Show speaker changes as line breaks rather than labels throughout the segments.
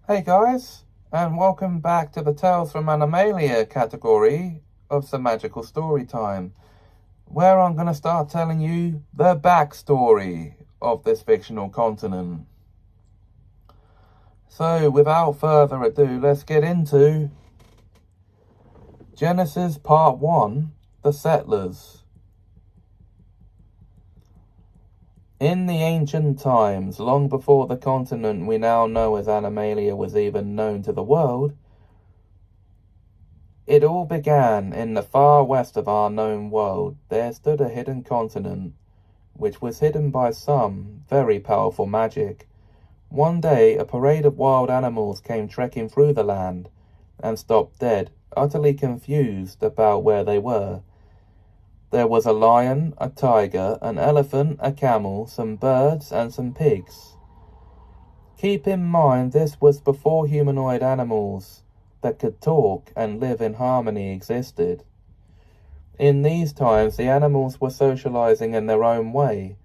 Hey guys, and welcome back to the Tales from Animalia category of some magical story time, where I'm going to start telling you the backstory of this fictional continent. So, without further ado, let's get into Genesis Part 1, The Settlers. In the ancient times, long before the continent we now know as Animalia was even known to the world, it all began in the far west of our known world. There stood a hidden continent, which was hidden by some very powerful magic. One day, a parade of wild animals came trekking through the land and stopped dead, utterly confused about where they were. There was a lion, a tiger, an elephant, a camel, some birds, and some pigs. Keep in mind, this was before humanoid animals that could talk and live in harmony existed. In these times, the animals were socializing in their own way.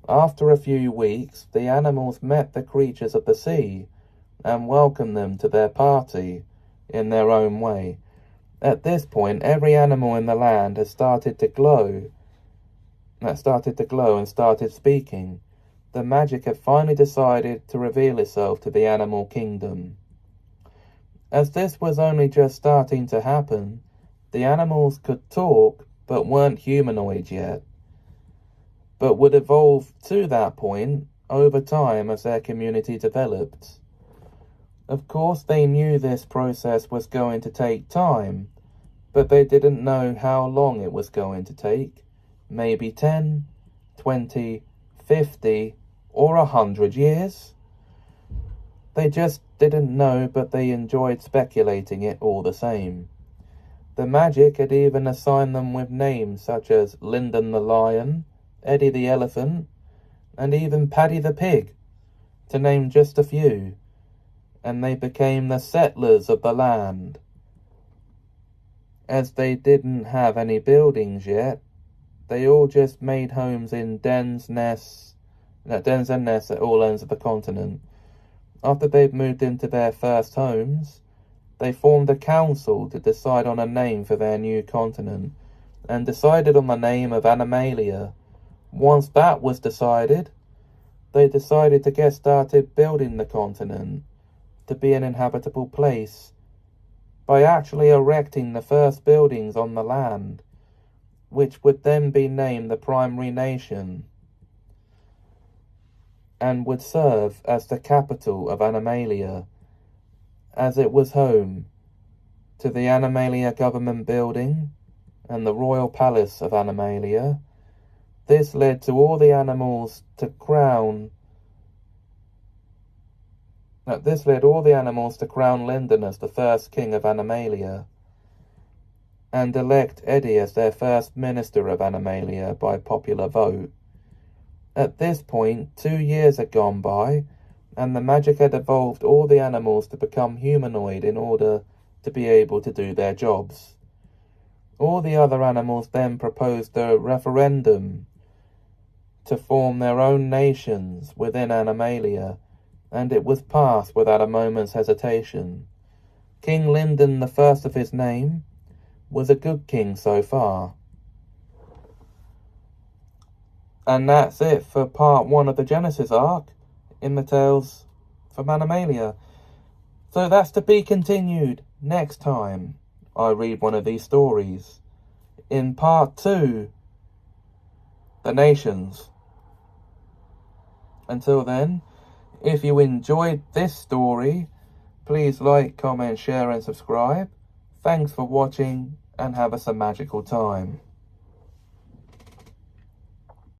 After a few weeks, the animals met the creatures of the sea and welcomed them to their party in their own way. At this point, every animal in the land had started to glow and started speaking. The magic had finally decided to reveal itself to the animal kingdom. As this was only just starting to happen, the animals could talk but weren't humanoid yet, but would evolve to that point over time as their community developed. Of course, they knew this process was going to take time, but they didn't know how long it was going to take. Maybe 10, 20, 50, or 100 years? They just didn't know, but they enjoyed speculating it all the same. The magic had even assigned them with names such as Lyndon the Lion, Eddie the Elephant, and even Paddy the Pig, to name just a few, and they became the settlers of the land. As they didn't have any buildings yet, they all just made homes in dens and nests at all ends of the continent. After they'd moved into their first homes, they formed a council to decide on a name for their new continent, and decided on the name of Animalia. Once that was decided, they decided to get started building the continent to be an inhabitable place by actually erecting the first buildings on the land, which would then be named the primary nation and would serve as the capital of Animalia, as it was home to the Animalia government building and the royal palace of Animalia. This led to all the animals to crown Lyndon as the first king of Animalia, and elect Eddie as their first minister of Animalia by popular vote. At this point, 2 years had gone by, and the magic had evolved all the animals to become humanoid in order to be able to do their jobs. All the other animals then proposed a referendum to form their own nations within Animalia, and it was passed without a moment's hesitation. King Lyndon, the first of his name, was a good king so far. And that's it for part 1 of the Genesis arc in the Tales from Animalia. So that's to be continued next time I read one of these stories. In part 2, the nations. Until then, if you enjoyed this story, please like, comment, share and subscribe. Thanks for watching and have us a magical time.